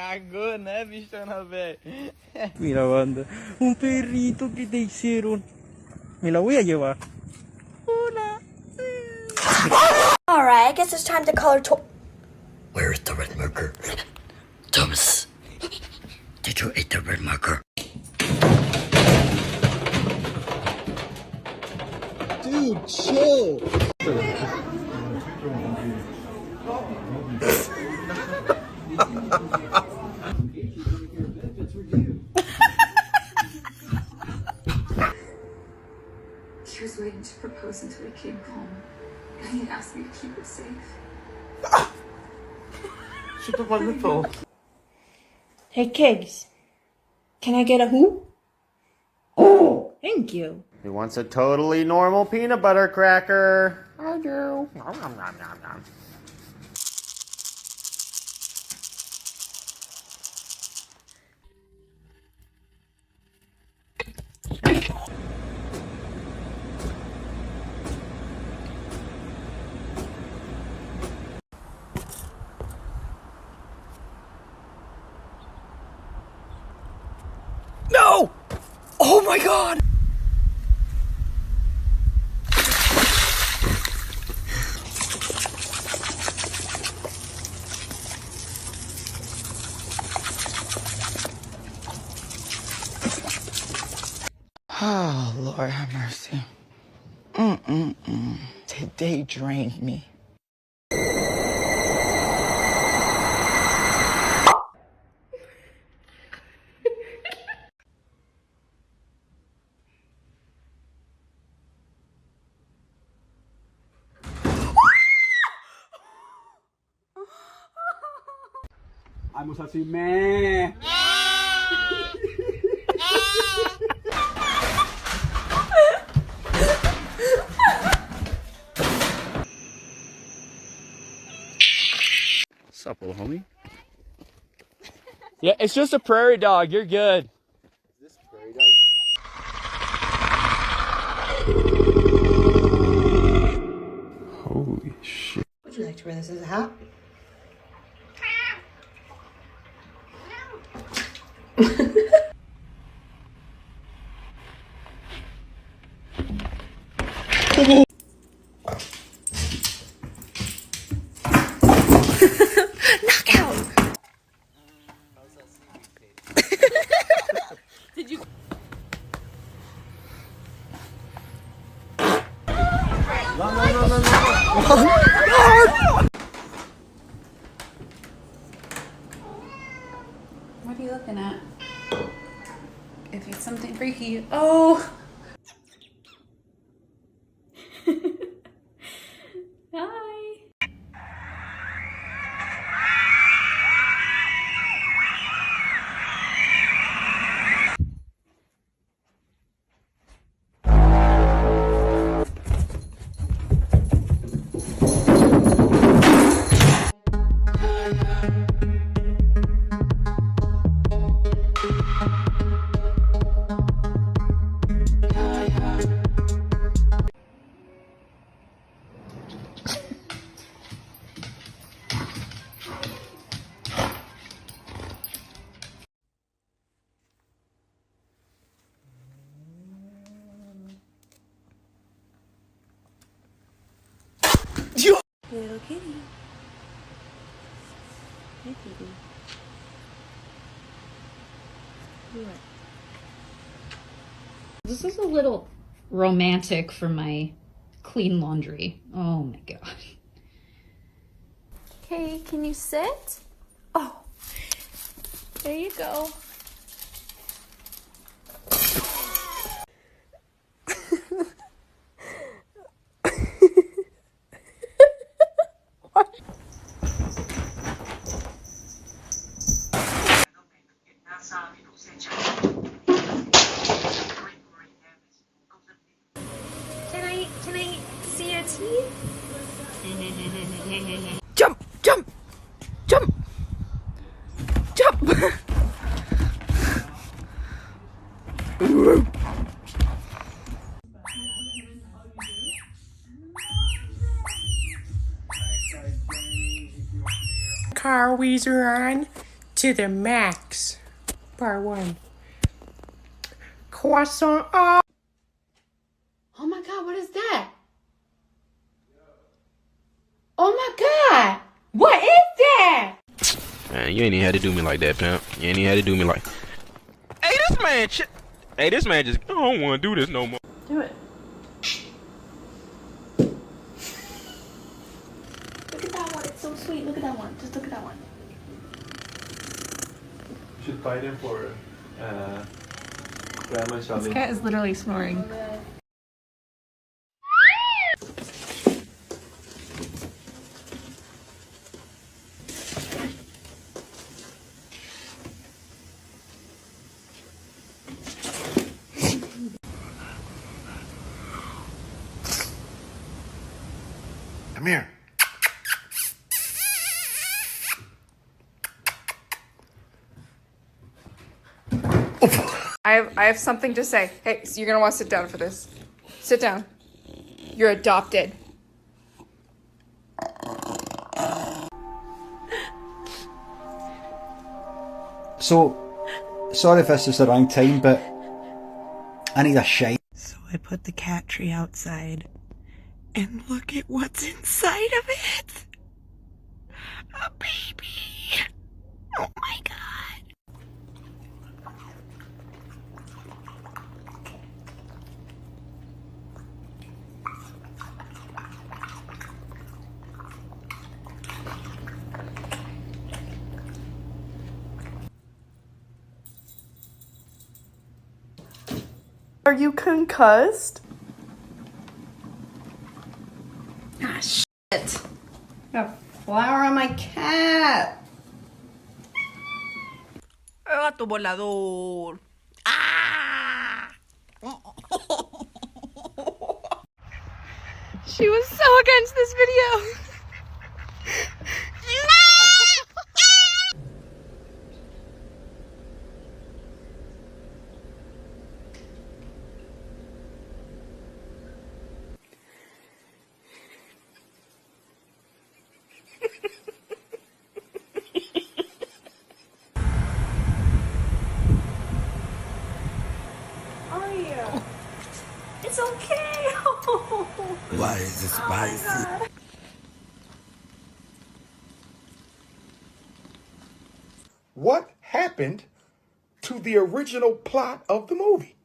cagou, né, bichona, velho? Mira, banda, un perrito que te hicieron. Me la voy a llevar. Hola. Alright, I guess it's time to color Where is the red marker? Thomas, did you eat the red marker? Dude, chill. He was waiting to propose until he came home. And he asked me to keep it safe. Chuta palito. Hey kids, can I get a who? Oh, thank you. He wants a totally normal peanut butter cracker. I do. Nom, nom, nom, nom, nom. No! Oh my god! Oh, Lord have mercy. Today drained me. Vamos así, me. What's up, little homie? Yeah, it's just a prairie dog. You're good. Is this prairie dog? Holy shit. Would you like to wear this as a hat? Knockout! Did you? What are you looking at? If it's something freaky. Oh! Hi. Little kitty. Hey, kitty. What? This is a little romantic for my clean laundry. Oh my god. Okay, can you sit? Oh, there you go. Can I see your teeth? Jump, jump, jump, jump. Car weezer on. to the max. Part 1. Croissant. Oh my god, what is that? Oh my god! What is that? Man, you ain't even had to do me like that, pimp. You ain't even had to do me like. Hey, this man, hey, this man just. I don't want to do this no more. Do it. Look at that one. It's so sweet. Look at that one. Just look at that one. You should fight him for grandma This Charlie. cat is literally snoring. Come here. I have something to say. Hey, so you're gonna want to sit down for this. Sit down. You're adopted. So, sorry if this is the wrong time, but I need a shite. So I put the cat tree outside, and look at what's inside of it. A baby. Oh my god. Are you concussed? Ah, shit. Got flour on my cap. Gato volador. Ah! She was so against this video. It's okay. Why is it spicy? What happened to the original plot of the movie?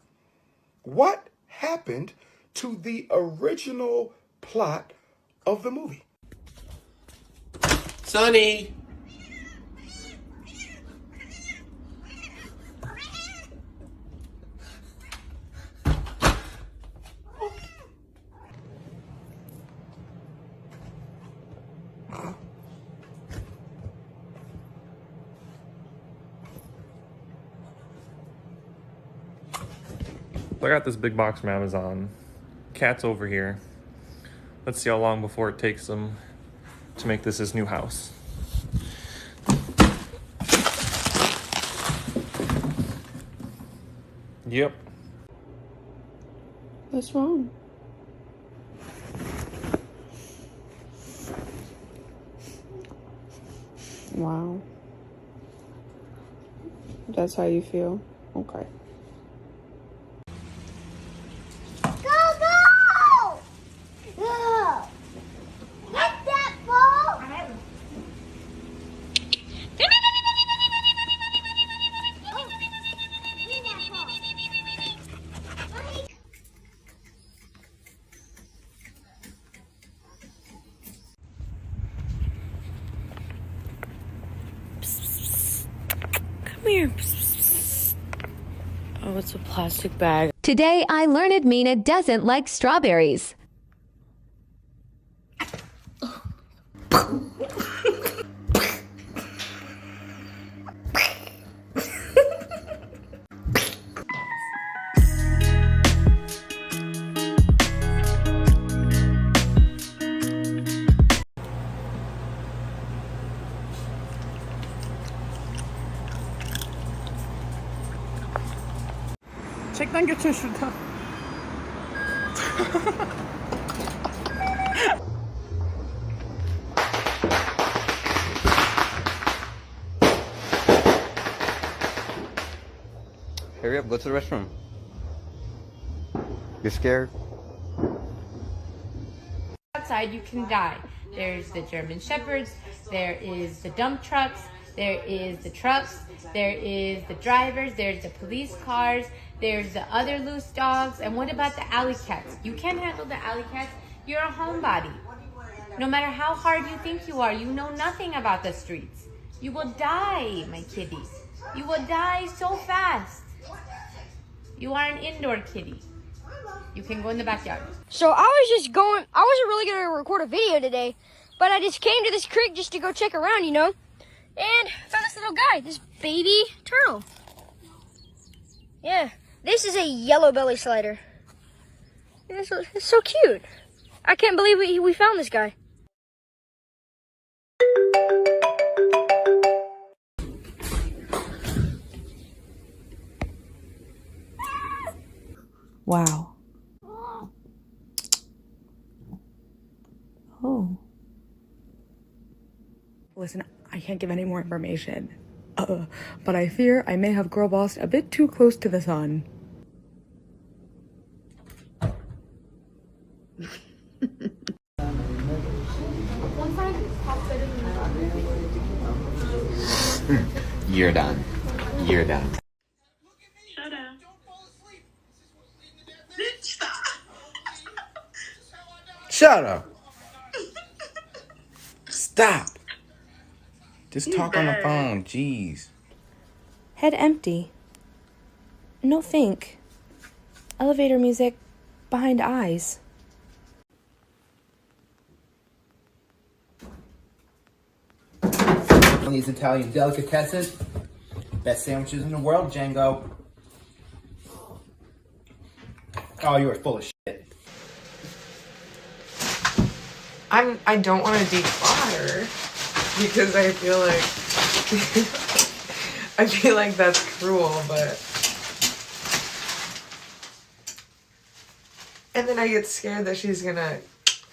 What happened to the original plot of the movie? Sonny. I got this big box from Amazon. Cat's over here. Let's see how long before it takes them to make this his new house. Yep. What's wrong? Wow. That's how you feel? Okay. Come here. Oh, it's a plastic bag. Today I learned Mina doesn't like strawberries. 책당 교체 싫다. Hurry up, go to the restroom. You're scared? Outside you can die. There's the German Shepherds, there is the dump trucks, there is the trucks, there is the drivers, there's the police cars, there's the other loose dogs, and what about the alley cats? You can't handle the alley cats, you're a homebody. No matter how hard you think you are, you know nothing about the streets. You will die, my kitties. You will die so fast. You are an indoor kitty. You can go in the backyard. So I wasn't really going to record a video today, but I just came to this creek just to go check around, you know, and found this little guy, this baby turtle. Yeah, this is a yellow belly slider. It's so cute. I can't believe we found this guy. Wow. Oh. Listen, I can't give any more information. But I fear I may have girl bossed a bit too close to the sun. You're done. You're done. Shut up. Stop. Just talk on the phone. Jeez. Head empty. No think. Elevator music behind eyes. These Italian delicatessen. Best sandwiches in the world, Django. Oh, you are full of shit. I don't want to declutter because I feel like that's cruel, but and then I get scared that she's gonna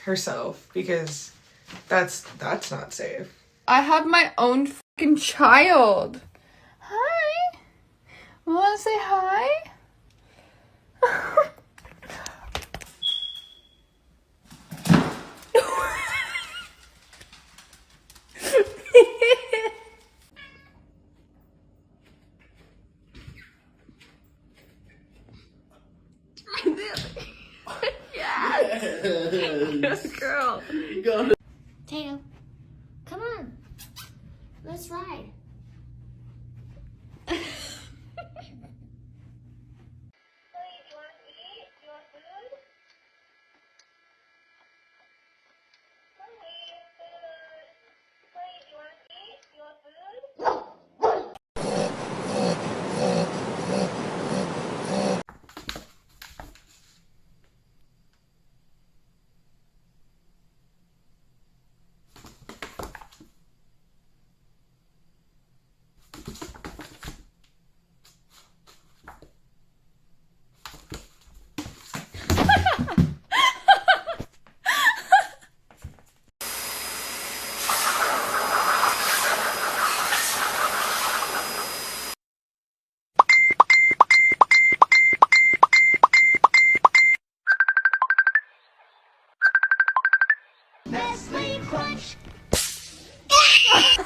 herself because that's not safe. I have my own fucking child. Hi. Wanna say hi? Yes, girl. Tato, come on. Let's ride.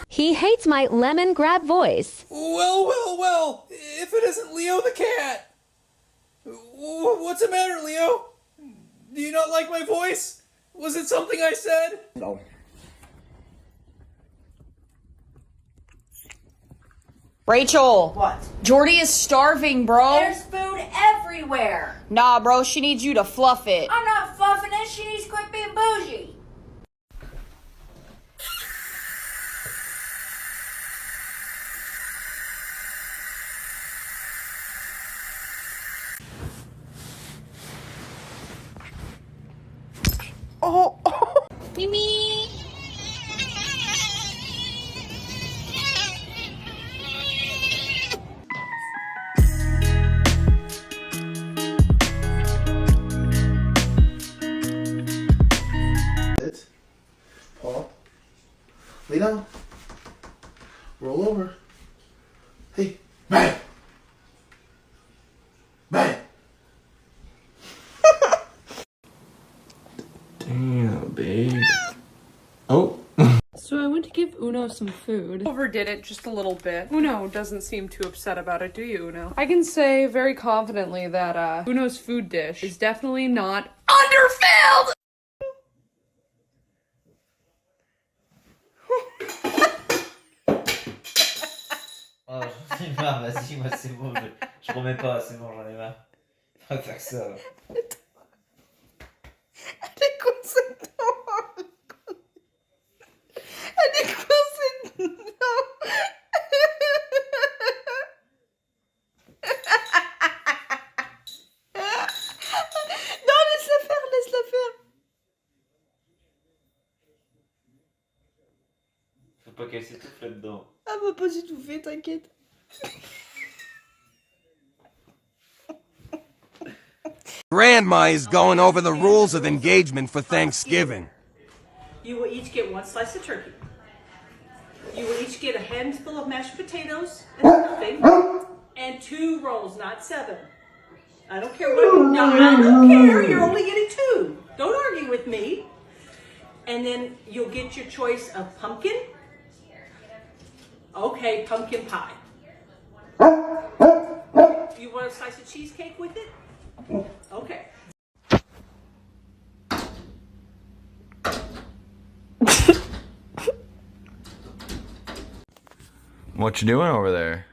He hates my lemon grab voice. Well, if it isn't Leo the cat. What's the matter, Leo? Do you not like my voice? Was it something I said? No. Rachel! What? Jordy is starving, bro. There's food everywhere. Nah, bro, she needs you to fluff it. I'm not fluffing it. She needs to quit being bougie. Oh. Mimi. Paul. Lay down. Roll over. Hey, man. babe. Oh. So I went to give Uno some food. Overdid it just a little bit. Uno doesn't seem too upset about it, do you, Uno? I can say very confidently that Uno's food dish is definitely not underfilled! Oh, j'en ai marre, vas-y, moi c'est bon, je remets pas, c'est bon, j'en ai marre. Pas faire ça. Là. Non, laisse-la faire, laisse-la faire. Faut pas qu'elle s'étouffe là-dedans. Elle va pas s'étouffer, t'inquiète. Grandma is going over the rules of engagement for Thanksgiving. You will each get one slice of turkey. You will each get a handful of mashed potatoes and stuffing, and 2 rolls, not 7. I don't care what. No, I don't care. You're only getting 2. Don't argue with me. And then you'll get your choice of pumpkin. Okay, pumpkin pie. You want a slice of cheesecake with it? Okay. What you doing over there?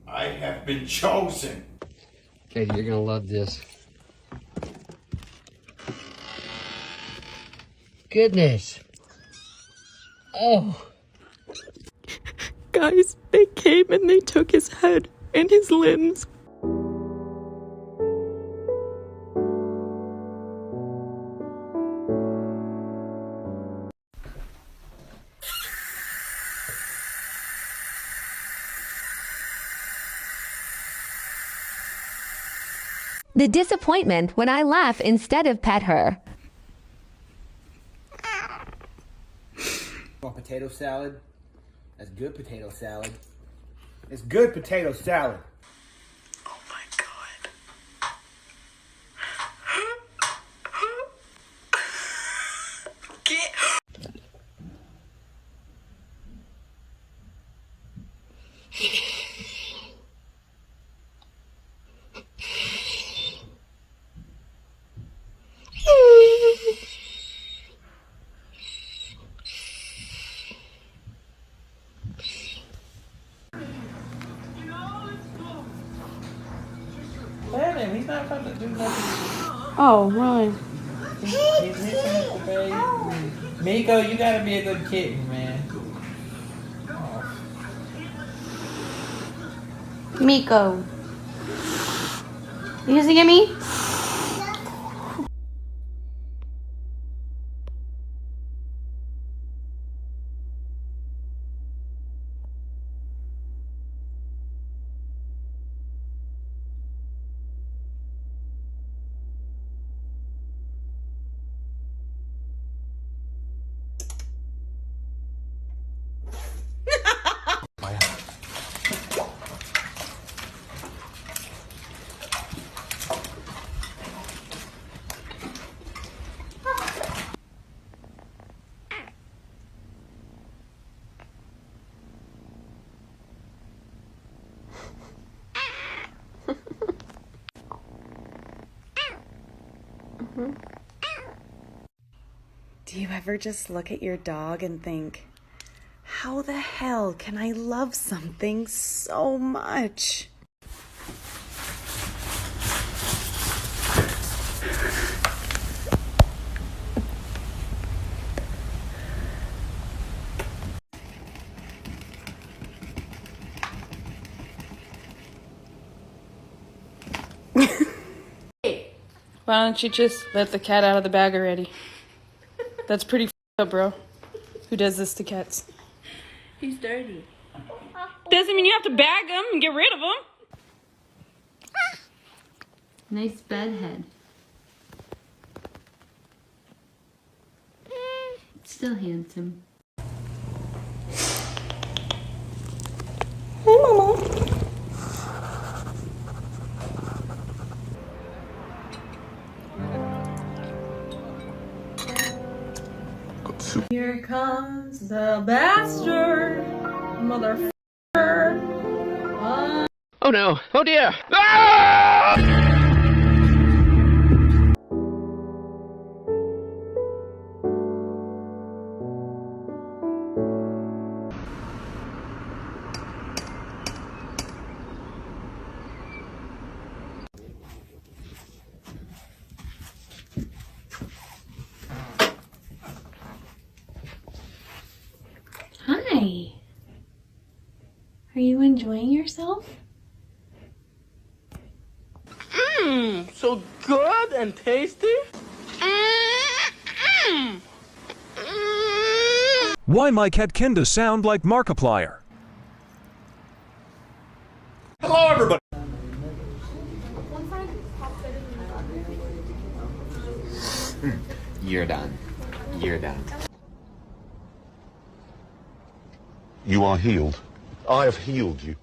I have been chosen. Katie, you're gonna love this. Goodness. Oh. Guys, they came and they took his head and his limbs. The disappointment when I laugh instead of pet her. Want potato salad? That's good potato salad. It's good potato salad. Oh my god. Get. Adam, he's not about to do nothing. Oh, really? He's missing the baby. Miko, you gotta be a good kitten, man. Miko. You gonna get me? Do you ever just look at your dog and think, how the hell can I love something so much? Why don't you just let the cat out of the bag already? That's pretty up, bro. Who does this to cats? He's dirty. Doesn't mean you have to bag them and get rid of them. Nice bed head. Still handsome. Hey, Mama. Here comes the bastard, motherfucker. Oh no! Oh dear! Hi. Are you enjoying yourself? Mmm, so good and tasty. Why my cat Kinda sound like Markiplier? Hello, everybody. You're done. You're done. You are healed. I have healed you.